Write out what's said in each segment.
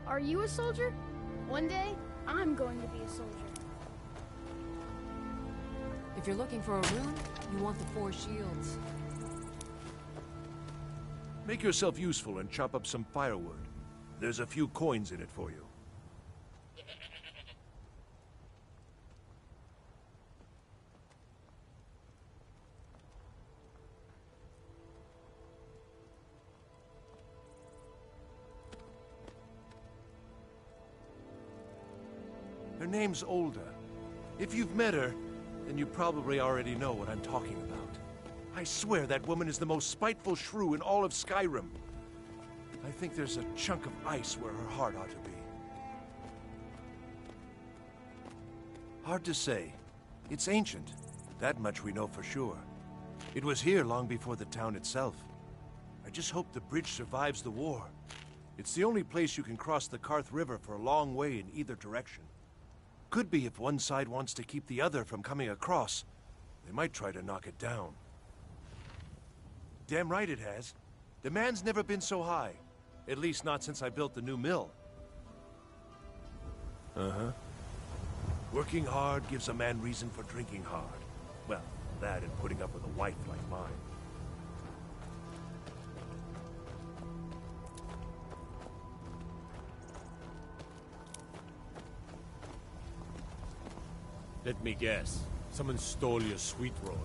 Are you a soldier? One day, I'm going to be a soldier. If you're looking for a rune, you want the 4 shields. Make yourself useful and chop up some firewood. There's a few coins in it for you. Her name's Olda. If you've met her, then you probably already know what I'm talking about. I swear that woman is the most spiteful shrew in all of Skyrim. I think there's a chunk of ice where her heart ought to be. Hard to say. It's ancient. That much we know for sure. It was here long before the town itself. I just hope the bridge survives the war. It's the only place you can cross the Karth River for a long way in either direction. Could be if one side wants to keep the other from coming across. They might try to knock it down. Damn right it has. Demand's never been so high. At least not since I built the new mill. Uh-huh. Working hard gives a man reason for drinking hard. Well, that and putting up with a wife like mine. Let me guess. Someone stole your sweet roll.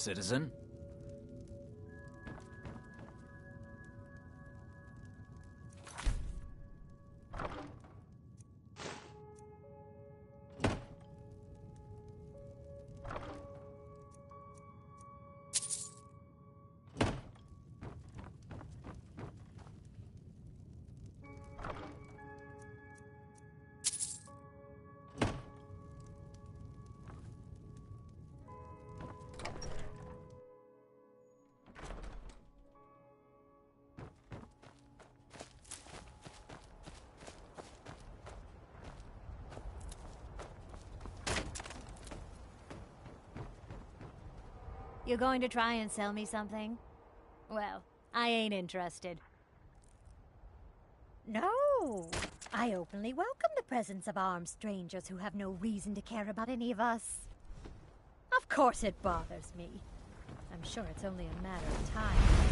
citizen. You going to try and sell me something? Well, I ain't interested. No! I openly welcome the presence of armed strangers who have no reason to care about any of us. Of course it bothers me. I'm sure it's only a matter of time.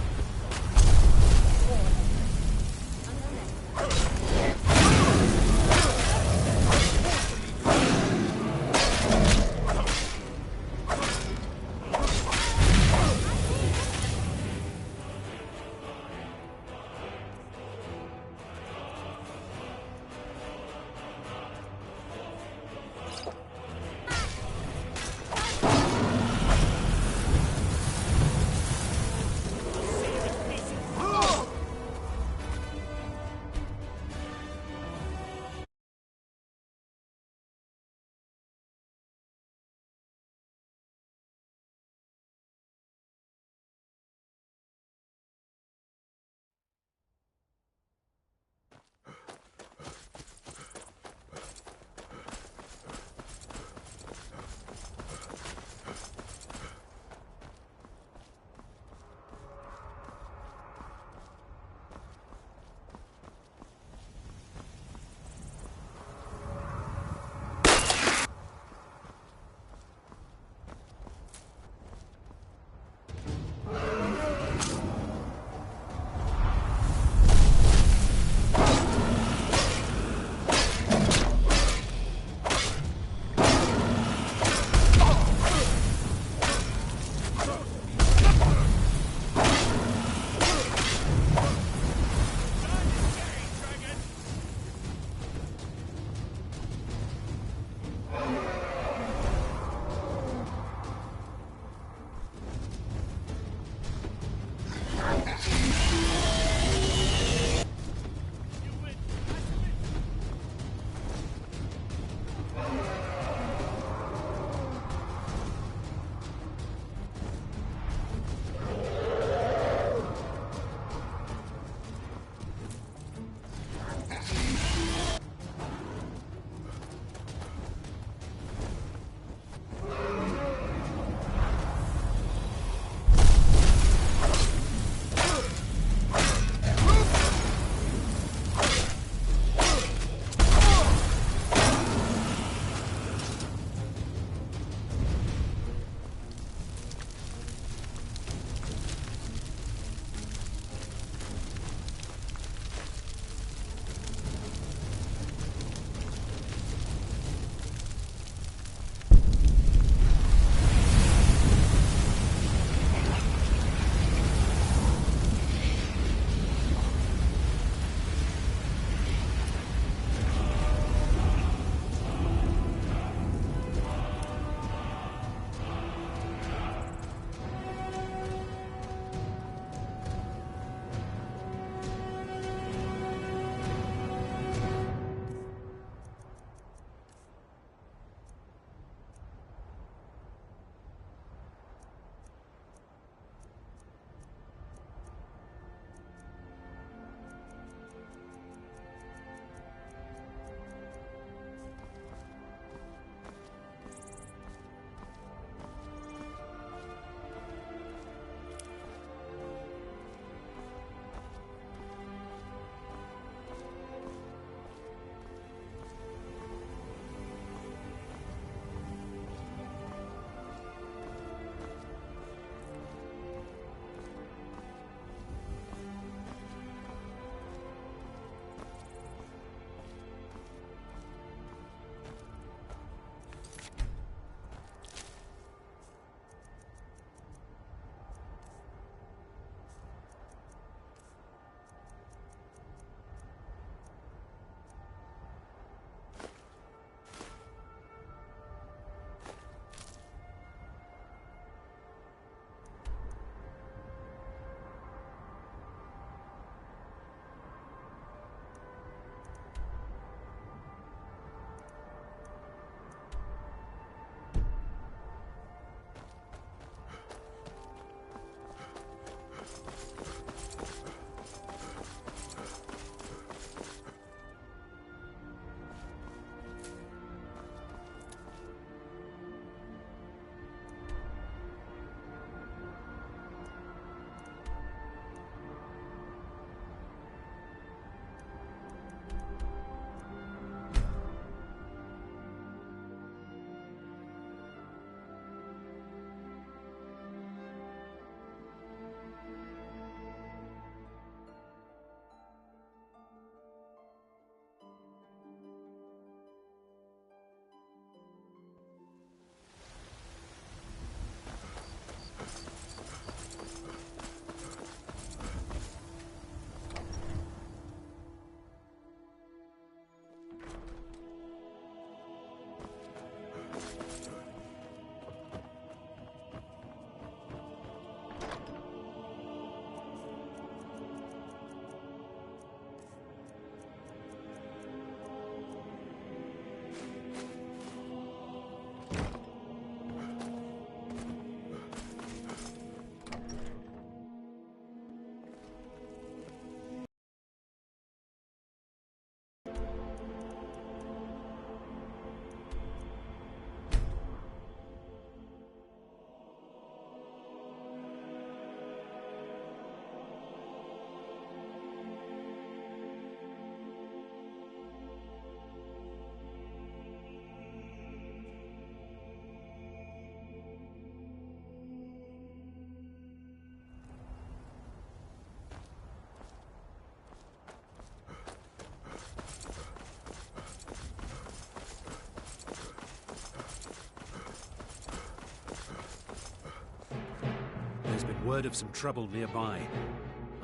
Word of some trouble nearby.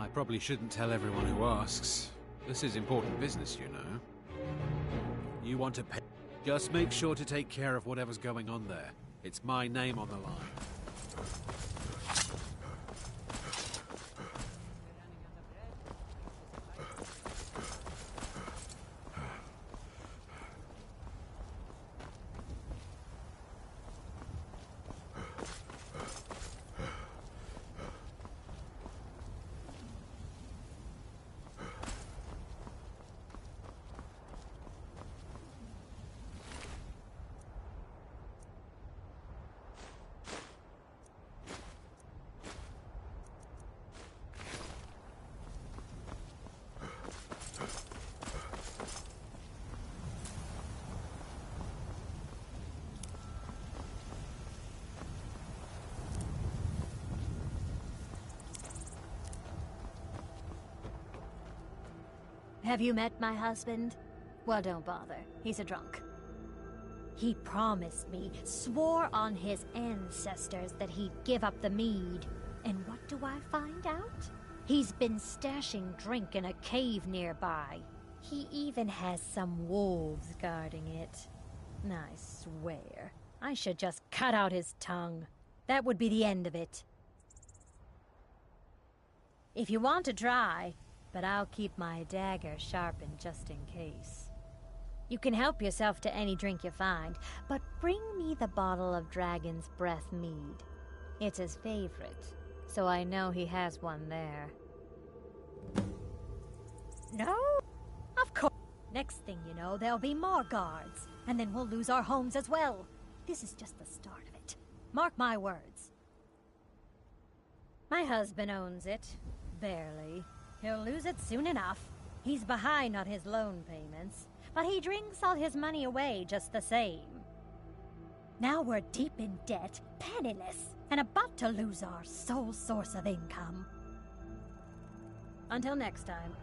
I probably shouldn't tell everyone who asks. This is important business, you know. You want to pay? Just make sure to take care of whatever's going on there. It's my name on the line. Have you met my husband? Well, don't bother. He's a drunk. He promised me, swore on his ancestors that he'd give up the mead. And what do I find out? He's been stashing drink in a cave nearby. He even has some wolves guarding it. I swear, I should just cut out his tongue. That would be the end of it. If you want to try, but I'll keep my dagger sharpened just in case. You can help yourself to any drink you find, but bring me the bottle of Dragon's Breath mead. It's his favorite, so I know he has one there. No? Of course. Next thing you know, there'll be more guards, and then we'll lose our homes as well. This is just the start of it. Mark my words. My husband owns it. Barely. He'll lose it soon enough. He's behind on his loan payments, but he drinks all his money away just the same. Now we're deep in debt, penniless, and about to lose our sole source of income. Until next time.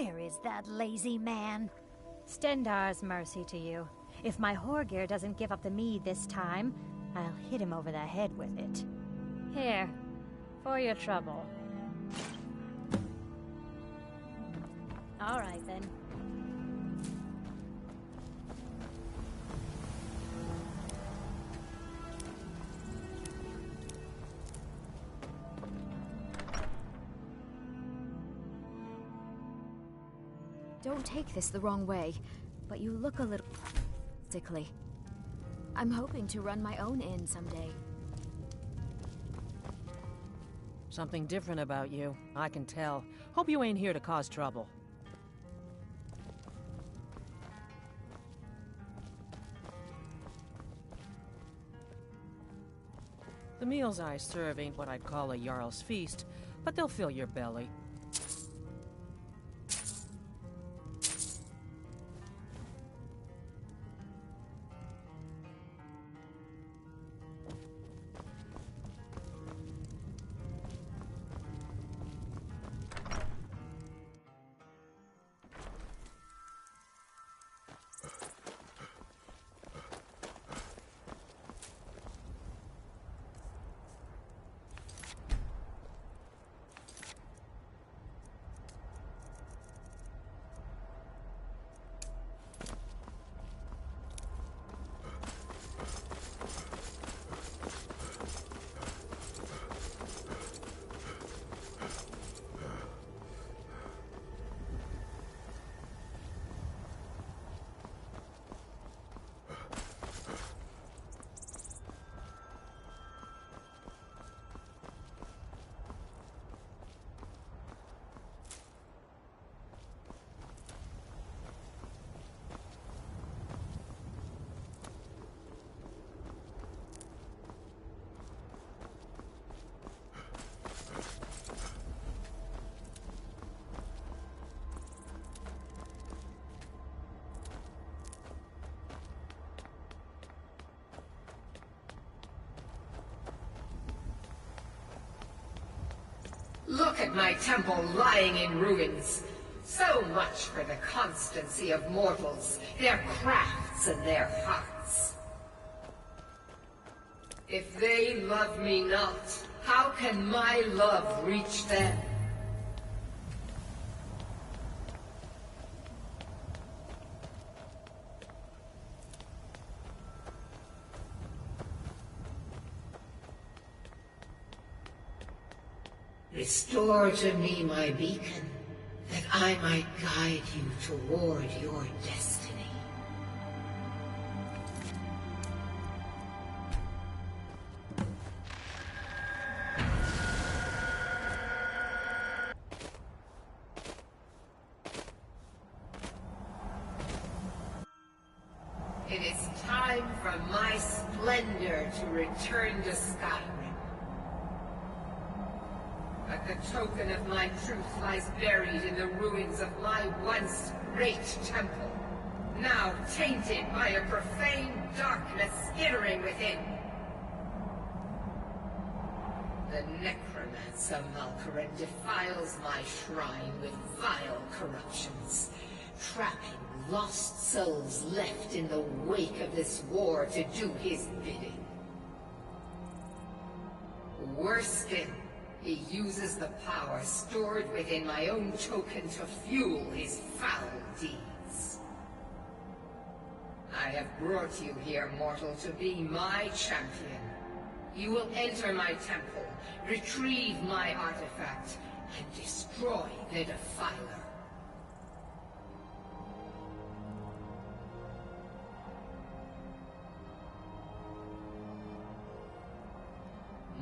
Where is that lazy man? Stendar's mercy to you. If my Horgir doesn't give up the mead this time, I'll hit him over the head with it. Here, for your trouble. All right, then. Don't take this the wrong way, but you look a little sickly. I'm hoping to run my own inn someday. Something different about you, I can tell. Hope you ain't here to cause trouble. The meals I serve ain't what I'd call a Jarl's feast, but they'll fill your belly. Look at my temple lying in ruins. So much for the constancy of mortals, their crafts and their hearts. If they love me not, how can my love reach them? Restore to me my beacon, that I might guide you toward your destiny. It is time for my splendor to return to Skyrim. But the token of my truth lies buried in the ruins of my once great temple, now tainted by a profane darkness skittering within. The necromancer Malkaran defiles my shrine with vile corruptions, trapping lost souls left in the wake of this war to do his bidding. Worse still, he uses the power stored within my own token to fuel his foul deeds. I have brought you here, mortal, to be my champion. You will enter my temple, retrieve my artifact, and destroy the Defiler.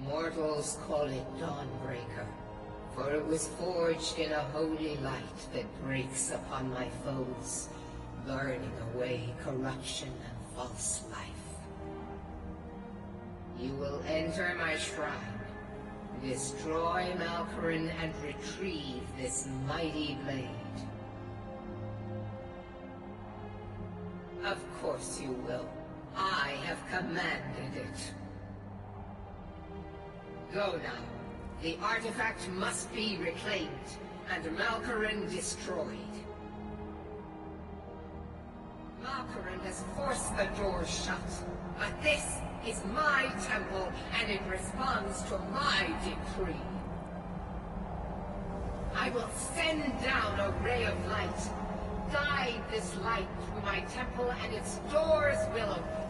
Mortals call it Dawnbreaker, for it was forged in a holy light that breaks upon my foes, burning away corruption and false life. You will enter my shrine, destroy Malkaran, and retrieve this mighty blade. Of course you will. I have commanded it. Go now. The artifact must be reclaimed, and Malkoran destroyed. Malkoran has forced the doors shut, but this is my temple, and it responds to my decree. I will send down a ray of light. Guide this light through my temple, and its doors will open.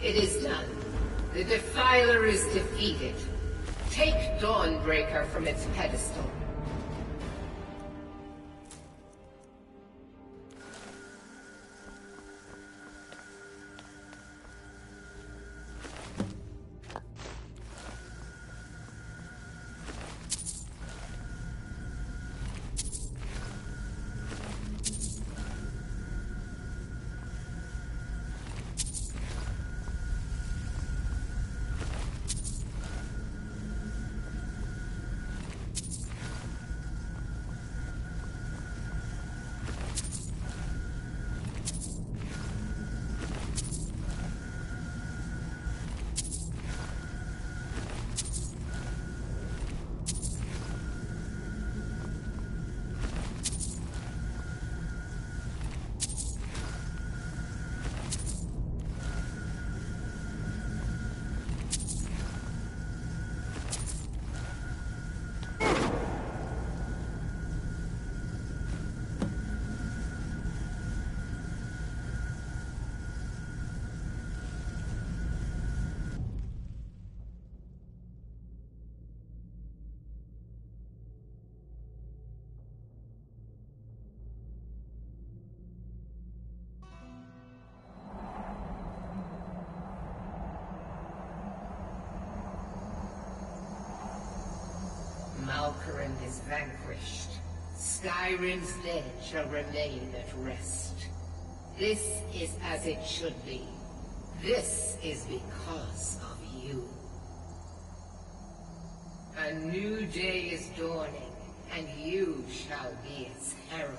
It is done. The Defiler is defeated. Take Dawnbreaker from its pedestal. Malkoran is vanquished. Skyrim's dead shall remain at rest. This is as it should be. This is because of you. A new day is dawning, and you shall be its herald.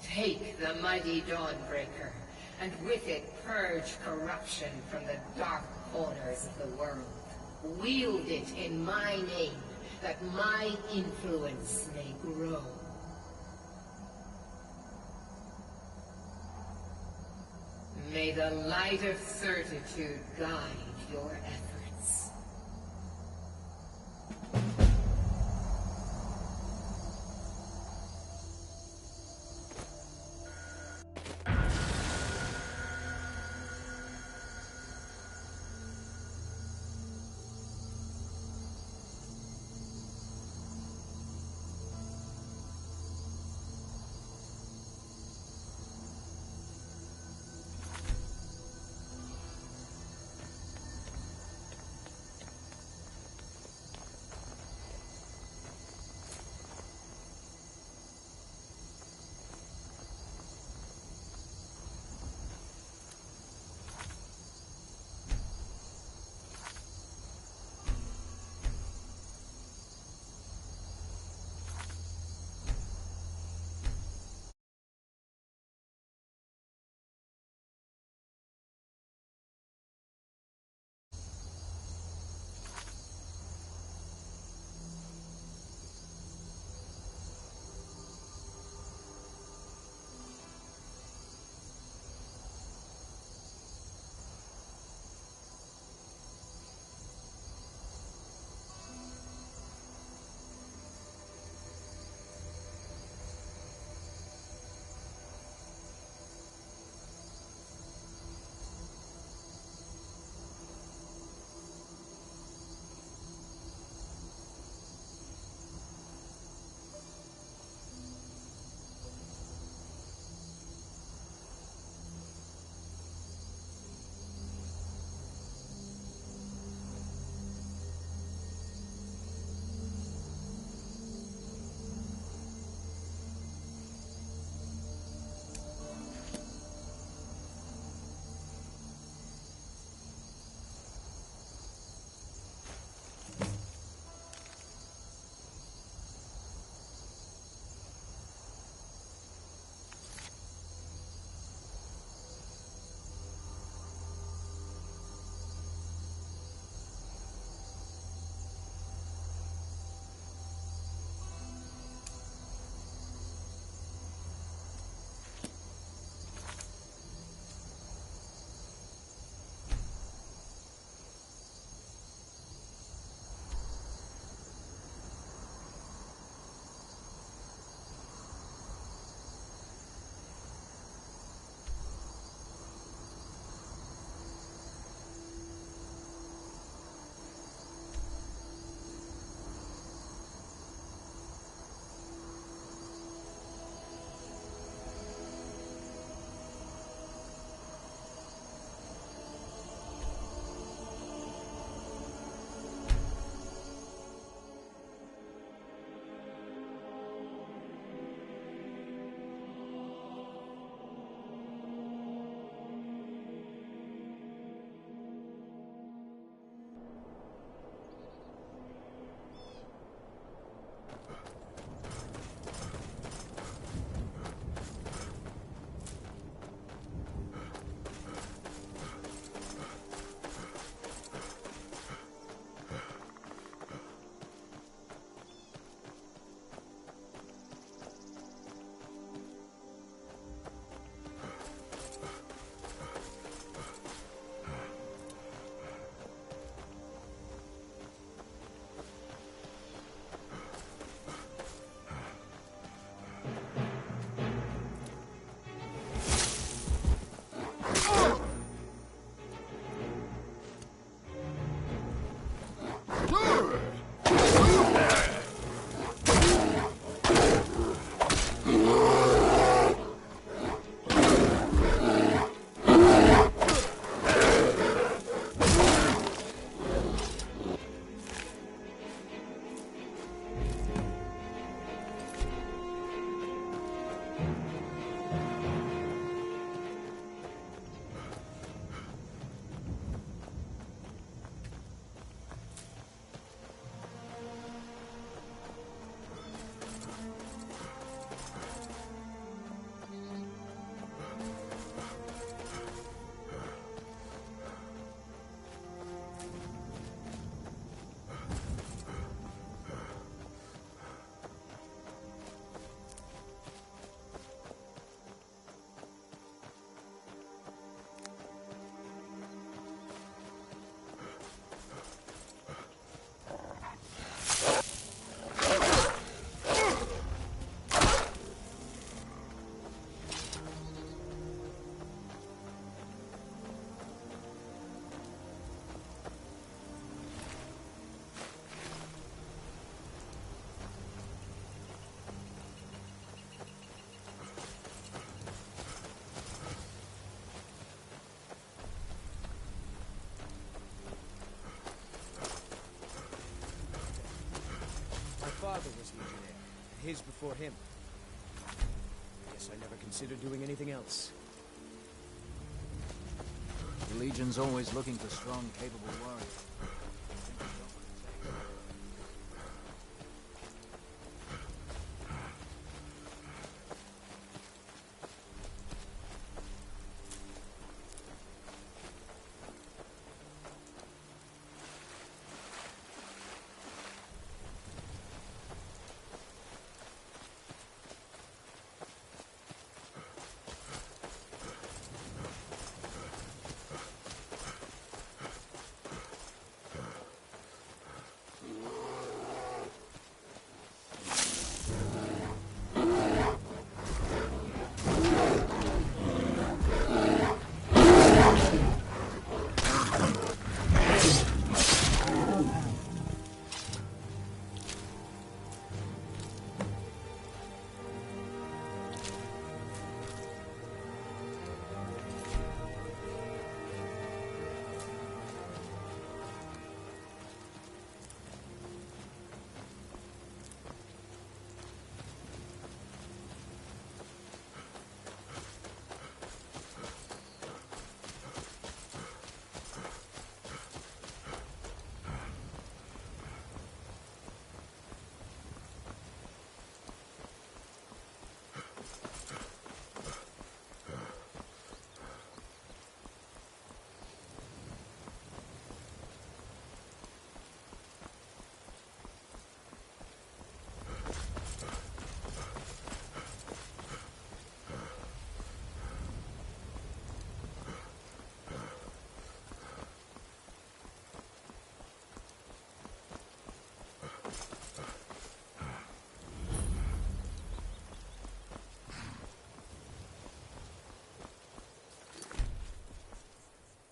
Take the mighty Dawnbreaker, and with it purge corruption from the dark corners of the world. Wield it in my name, that my influence may grow. May the light of certitude guide your efforts. his before him. Guess I never considered doing anything else. The Legion's always looking for strong, capable warriors.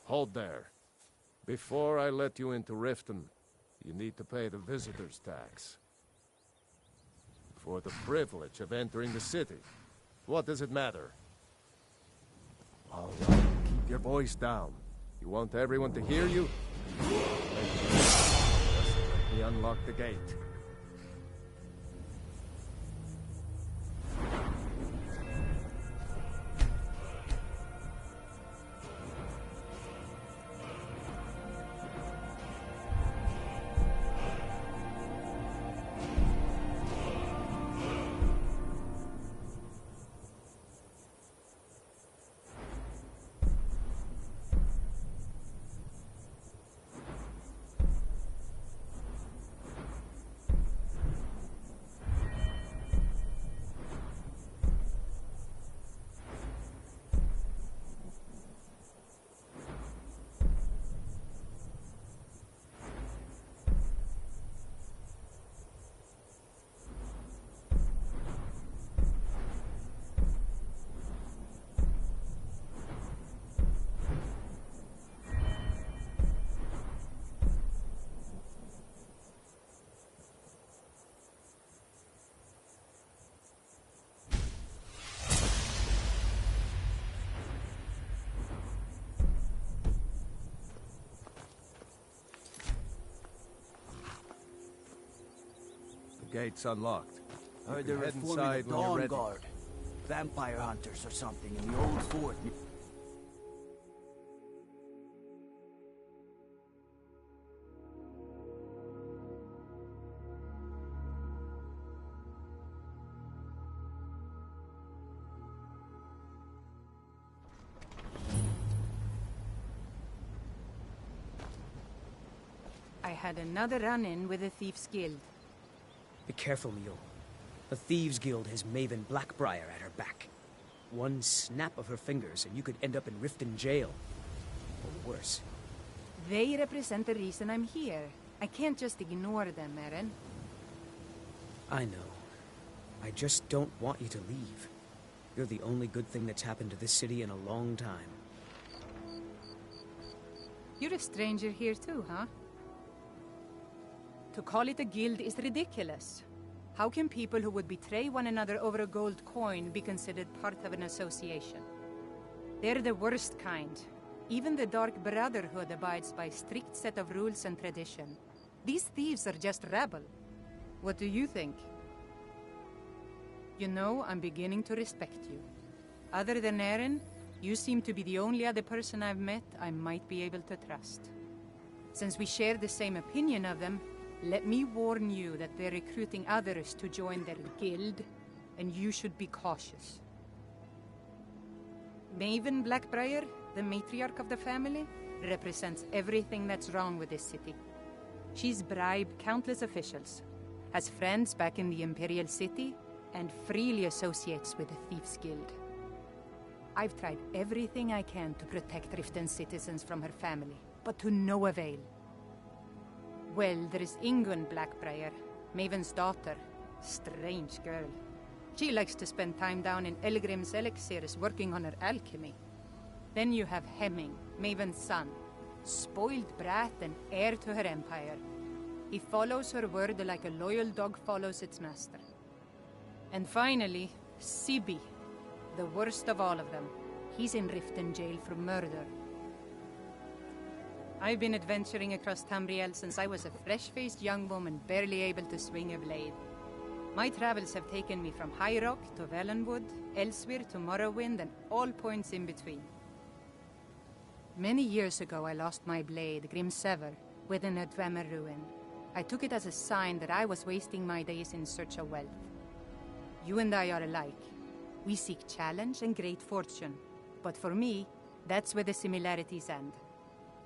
Hold there. Before I let you into Riften, you need to pay the visitor's tax. For the privilege of entering the city. What does it matter? All right, keep your voice down. You want everyone to hear you? Let me unlock the gate. Gate's unlocked. Heard they're reforming the Dawn Guard. Vampire hunters or something in the old fort. I had another run-in with the Thieves' Guild. Be careful, Mio. The Thieves Guild has Maven Blackbriar at her back. One snap of her fingers and you could end up in Riften jail. Or worse. They represent the reason I'm here. I can't just ignore them, Eren. I know. I just don't want you to leave. You're the only good thing that's happened to this city in a long time. You're a stranger here too, huh? To call it a guild is ridiculous. How can people who would betray one another over a gold coin be considered part of an association? They're the worst kind. Even the Dark Brotherhood abides by a strict set of rules and tradition. These thieves are just rabble. What do you think? You know, I'm beginning to respect you. Other than Eren, you seem to be the only other person I've met I might be able to trust. Since we share the same opinion of them, let me warn you that they're recruiting others to join their guild, and you should be cautious. Maven Blackbriar, the matriarch of the family, represents everything that's wrong with this city. She's bribed countless officials, has friends back in the Imperial City, and freely associates with the Thieves Guild. I've tried everything I can to protect Riften's citizens from her family, but to no avail. Well, there is Ingun Blackbriar, Maven's daughter. Strange girl. She likes to spend time down in Elgrim's elixirs working on her alchemy. Then you have Hemming, Maven's son. Spoiled brat and heir to her empire. He follows her word like a loyal dog follows its master. And finally, Sibi, the worst of all of them. He's in Riften jail for murder. I've been adventuring across Tamriel since I was a fresh-faced young woman barely able to swing a blade. My travels have taken me from High Rock to Valenwood, Elsewhere to Morrowind, and all points in between. Many years ago I lost my blade, Grimsever, within a Dwemer ruin. I took it as a sign that I was wasting my days in search of wealth. You and I are alike. We seek challenge and great fortune. But for me, that's where the similarities end.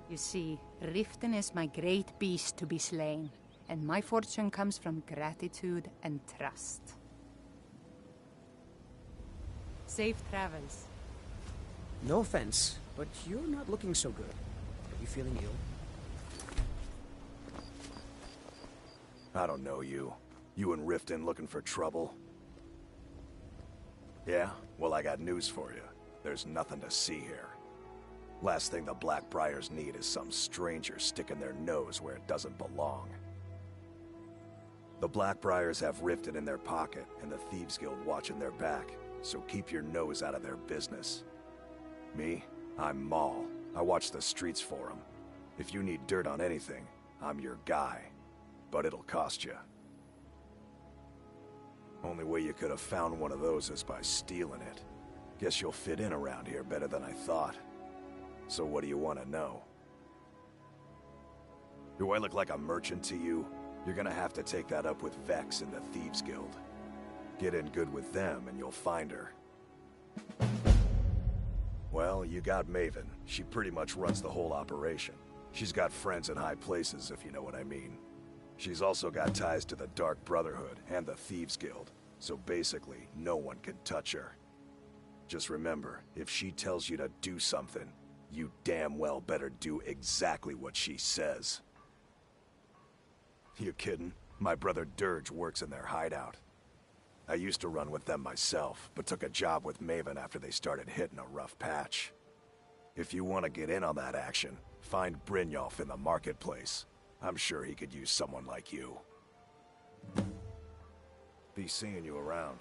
You see, Riften is my great beast to be slain, and my fortune comes from gratitude and trust. Safe travels. No offense, but you're not looking so good. Are you feeling ill? I don't know you. You and Riften looking for trouble? Yeah? Well, I got news for you. There's nothing to see here. Last thing the Blackbriars need is some stranger sticking their nose where it doesn't belong. The Blackbriars have Riften in their pocket, and the Thieves Guild watching their back, so keep your nose out of their business. Me? I'm Maul. I watch the streets for them. If you need dirt on anything, I'm your guy. But it'll cost you. Only way you could have found one of those is by stealing it. Guess you'll fit in around here better than I thought. So what do you want to know? Do I look like a merchant to you? You're gonna have to take that up with Vex in the Thieves Guild. Get in good with them and you'll find her. Well, you got Maven. She pretty much runs the whole operation. She's got friends in high places, if you know what I mean. She's also got ties to the Dark Brotherhood and the Thieves Guild, so basically, no one can touch her. Just remember, if she tells you to do something, you damn well better do exactly what she says. You kidding? My brother Dirge works in their hideout. I used to run with them myself, but took a job with Maven after they started hitting a rough patch. If you want to get in on that action, find Brynjolf in the marketplace. I'm sure he could use someone like you. Be seeing you around.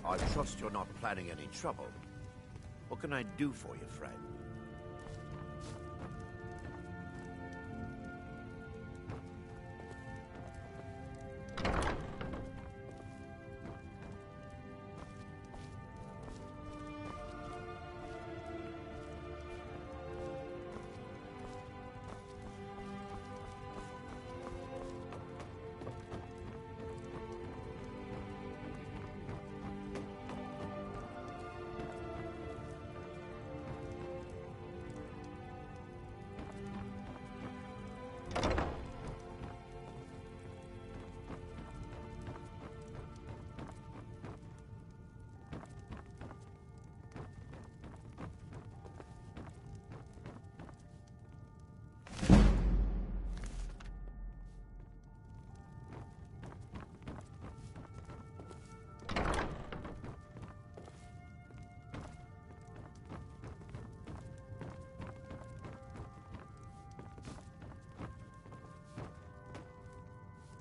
I trust you're not planning any trouble. What can I do for you, friend?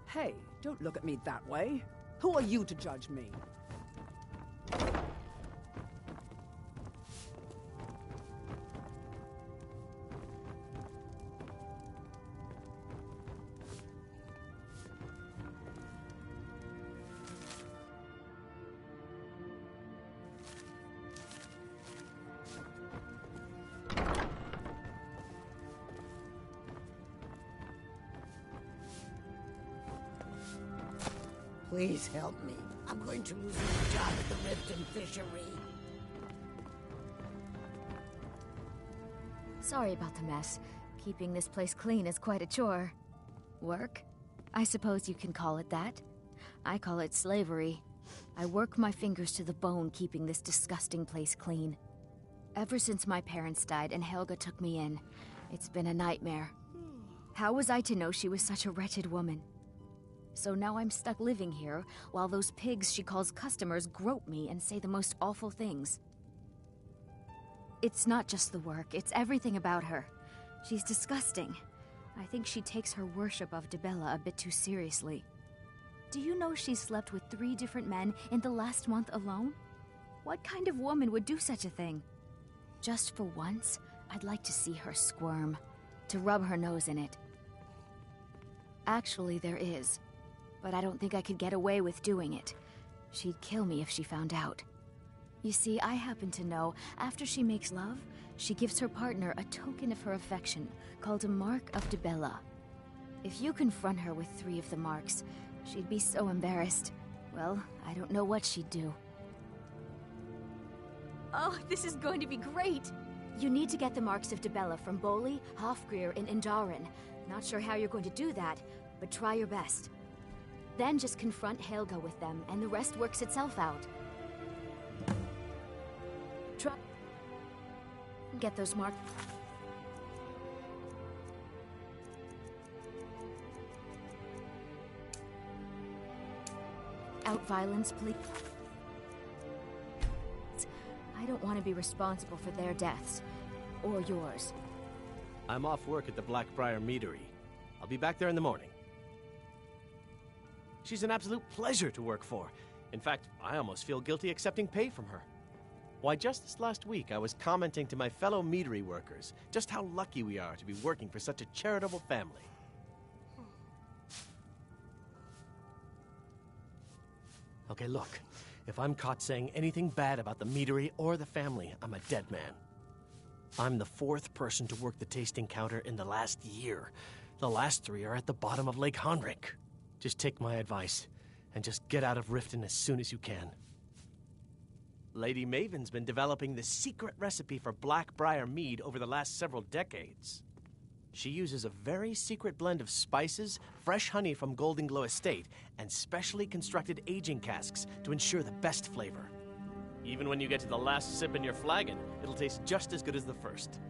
Hey, don't look at me that way. Who are you to judge me? Please help me. I'm going to lose my job at the Riften Fishery. Sorry about the mess. Keeping this place clean is quite a chore. Work? I suppose you can call it that. I call it slavery. I work my fingers to the bone keeping this disgusting place clean. Ever since my parents died and Helga took me in, it's been a nightmare. How was I to know she was such a wretched woman? So now I'm stuck living here, while those pigs she calls customers grope me and say the most awful things. It's not just the work, it's everything about her. She's disgusting. I think she takes her worship of Dibella a bit too seriously. Do you know she slept with 3 different men in the last month alone? What kind of woman would do such a thing? Just for once, I'd like to see her squirm, to rub her nose in it. Actually, there is. But I don't think I could get away with doing it. She'd kill me if she found out. You see, I happen to know, after she makes love, she gives her partner a token of her affection, called a Mark of Dibella. If you confront her with 3 of the marks, she'd be so embarrassed. Well, I don't know what she'd do. Oh, this is going to be great! You need to get the marks of Dibella from Boli, Hofgrir, and Indaren. Not sure how you're going to do that, but try your best. Then just confront Helga with them, and the rest works itself out. Try... Get those marks... Out violence, please. I don't want to be responsible for their deaths. Or yours. I'm off work at the Blackbriar Meadery. I'll be back there in the morning. She's an absolute pleasure to work for. In fact, I almost feel guilty accepting pay from her. Why, just this last week, I was commenting to my fellow meadery workers just how lucky we are to be working for such a charitable family. Okay, look. If I'm caught saying anything bad about the meadery or the family, I'm a dead man. I'm the 4th person to work the tasting counter in the last year. The last 3 are at the bottom of Lake Honrick. Just take my advice, and just get out of Riften as soon as you can. Lady Maven's been developing the secret recipe for Blackbriar mead over the last several decades. She uses a very secret blend of spices, fresh honey from Golden Glow Estate, and specially constructed aging casks to ensure the best flavor. Even when you get to the last sip in your flagon, it'll taste just as good as the first.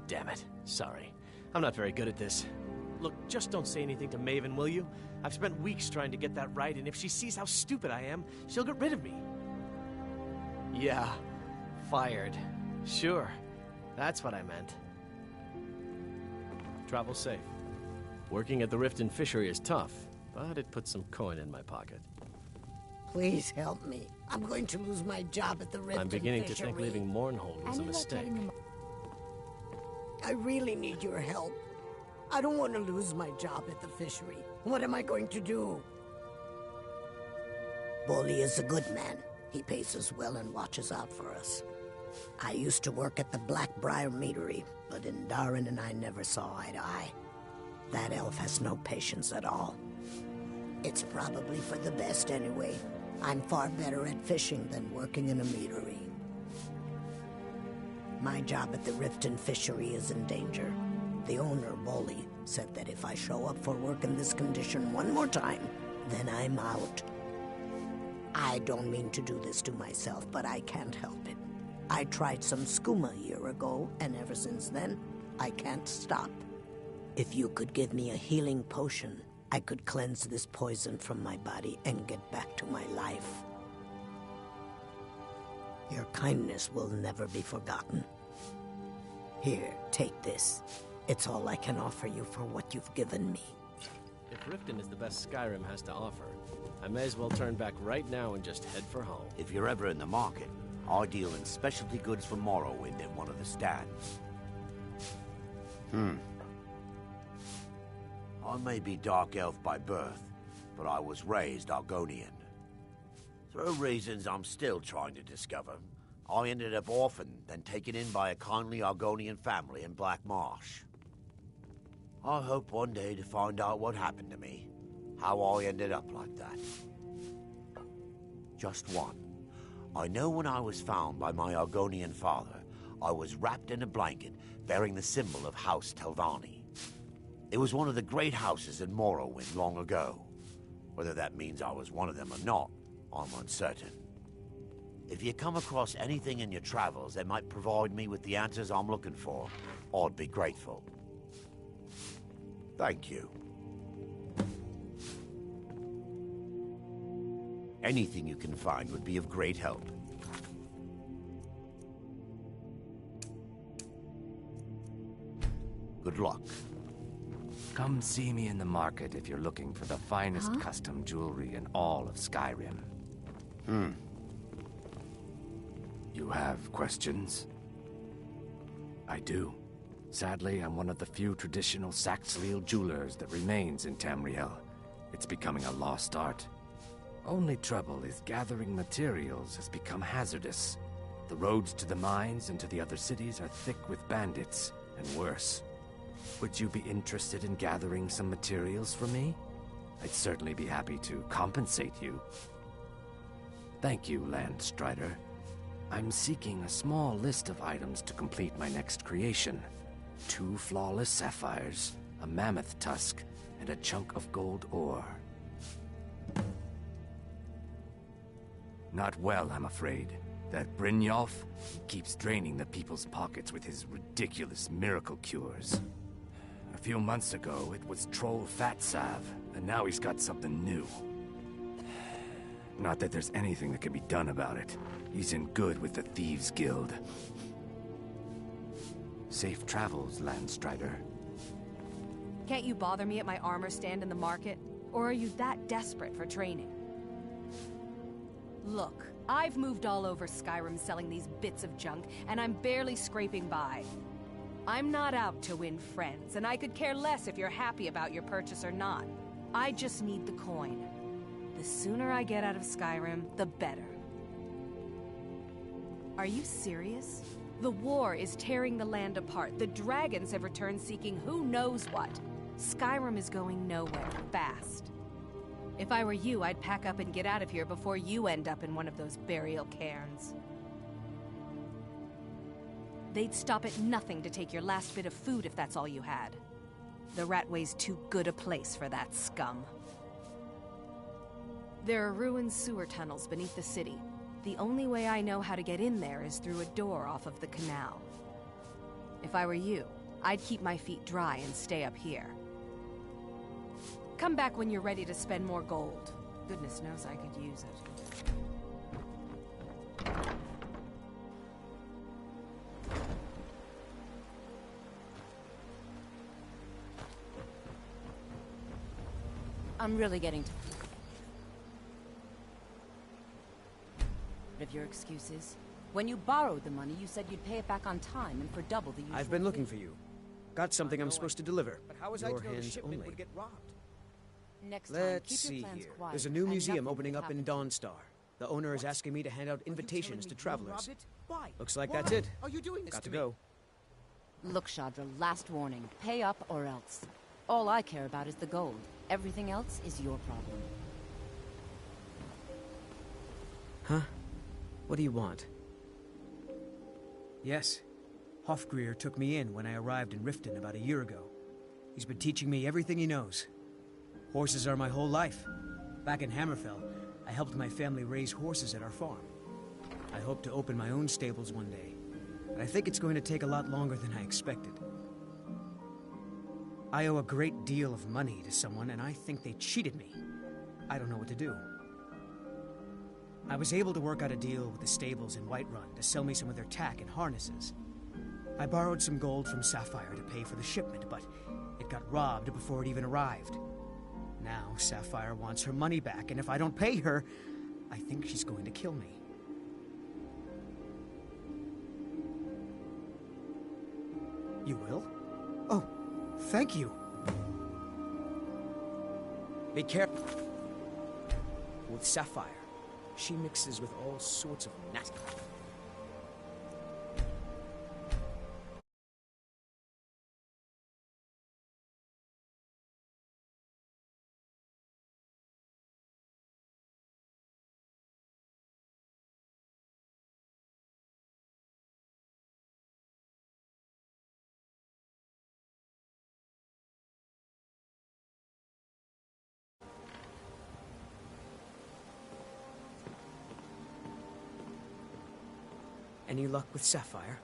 Damn it, sorry. I'm not very good at this. Look, just don't say anything to Maven, will you? I've spent weeks trying to get that right, and if she sees how stupid I am, she'll get rid of me. Yeah, fired. Sure, that's what I meant. Travel safe. Working at the Riften Fishery is tough, but it puts some coin in my pocket. Please help me. I'm going to lose my job at the Riften Fishery. I'm beginning to think leaving Mournhold was a mistake. I really need your help. I don't want to lose my job at the fishery. What am I going to do? Boli is a good man. He pays us well and watches out for us. I used to work at the Blackbriar Meadery, but Indaren and I never saw eye to eye. That elf has no patience at all. It's probably for the best anyway. I'm far better at fishing than working in a meadery. My job at the Riften Fishery is in danger. The owner, Boli, said that if I show up for work in this condition one more time, then I'm out. I don't mean to do this to myself, but I can't help it. I tried some skooma a year ago, and ever since then, I can't stop. If you could give me a healing potion, I could cleanse this poison from my body and get back to my life. Your kindness will never be forgotten. Here, take this. It's all I can offer you for what you've given me. If Riften is the best Skyrim has to offer, I may as well turn back right now and just head for home. If you're ever in the market, I deal in specialty goods from Morrowind at one of the stands. I may be Dark Elf by birth, but I was raised Argonian. Through reasons I'm still trying to discover, I ended up orphaned, then taken in by a kindly Argonian family in Black Marsh. I hope one day to find out what happened to me, how I ended up like that. Just one. I know when I was found by my Argonian father, I was wrapped in a blanket bearing the symbol of House Telvanni. It was one of the great houses in Morrowind long ago. Whether that means I was one of them or not, I'm uncertain. If you come across anything in your travels that might provide me with the answers I'm looking for, I'd be grateful. Thank you. Anything you can find would be of great help. Good luck. Come see me in the market if you're looking for the finest custom jewelry in all of Skyrim. You have questions? I do. Sadly, I'm one of the few traditional Saxhleel jewelers that remains in Tamriel. It's becoming a lost art. Only trouble is gathering materials has become hazardous. The roads to the mines and to the other cities are thick with bandits, and worse. Would you be interested in gathering some materials for me? I'd certainly be happy to compensate you. Thank you, Landstrider. I'm seeking a small list of items to complete my next creation. 2 flawless sapphires, a mammoth tusk, and a chunk of gold ore. Not well, I'm afraid. That Brynjolf keeps draining the people's pockets with his ridiculous miracle cures. A few months ago, it was Troll Fatsav, and now he's got something new. Not that there's anything that can be done about it. He's in good with the Thieves Guild. Safe travels, Landstrider. Can't you bother me at my armor stand in the market? Or are you that desperate for training? Look, I've moved all over Skyrim selling these bits of junk, and I'm barely scraping by. I'm not out to win friends, and I could care less if you're happy about your purchase or not. I just need the coin. The sooner I get out of Skyrim, the better. Are you serious? The war is tearing the land apart. The dragons have returned seeking who knows what. Skyrim is going nowhere, fast. If I were you, I'd pack up and get out of here before you end up in one of those burial cairns. They'd stop at nothing to take your last bit of food if that's all you had. The Ratway's too good a place for that scum. There are ruined sewer tunnels beneath the city. The only way I know how to get in there is through a door off of the canal. If I were you, I'd keep my feet dry and stay up here. Come back when you're ready to spend more gold. Goodness knows I could use it. I'm really getting to... Of your excuses. When you borrowed the money, you said you'd pay it back on time and for double the usual. I've been looking for you. Got something I'm supposed to deliver. But how was Your I to know the hands shipment only. would get robbed? Next time, Let's keep see your plans here. quiet. There's a new and museum nothing opening will up in happen. Dawnstar. The owner is asking me to hand out invitations to travelers. Why? Looks like Why? that's it. Are you doing this Got to to me? go. Look, Shadra, last warning. Pay up or else. All I care about is the gold. Everything else is your problem. Huh? What do you want? Yes. Hofgrir took me in when I arrived in Riften about a year ago. He's been teaching me everything he knows. Horses are my whole life. Back in Hammerfell, I helped my family raise horses at our farm. I hope to open my own stables one day, but I think it's going to take a lot longer than I expected. I owe a great deal of money to someone, and I think they cheated me. I don't know what to do. I was able to work out a deal with the stables in Whiterun to sell me some of their tack and harnesses. I borrowed some gold from Sapphire to pay for the shipment, but it got robbed before it even arrived. Now, Sapphire wants her money back, and if I don't pay her, I think she's going to kill me. You will? Oh, thank you. Be careful with Sapphire. She mixes with all sorts of nasty... Any luck with Sapphire?